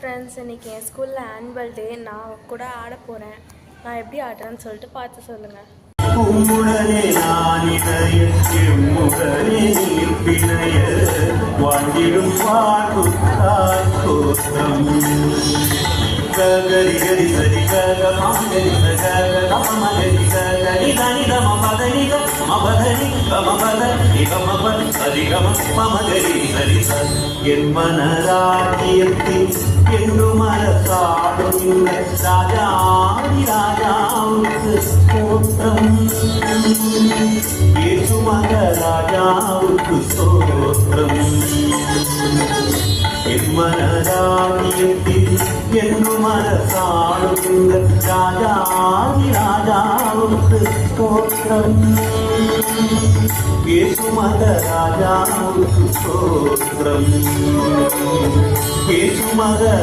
Friends, இன்றைக்கி என் ஸ்கூலில் annual day. நான் கூட ஆட போகிறேன். நான் எப்படி ஆடுறேன்னு சொல்லிட்டு பார்த்து சொல்லுங்கள். గరి గరి సరి గగ మమ గరి గగ గమ గరి గరి దని గమ పదని గమ పదని గమ పద గమ పద సరి గమ మమ గరి సరి సరి என்மனராட்டியத்தில் என்னும் மரத்தாடும் ராஜாதி ராஜாவுக்கு ஸ்தோத்திரம் இயேசு மகராஜாவுக்கு ஸ்தோத்திரம் என்மனராட்டியத்தில் என்னும் மரத்தாடும் ராஜாதி ராஜாவுக்கு ஸ்தோத்திரம் இயேசு மகராஜாவுக்கு ஸ்தோத்திரம் இயேசு மக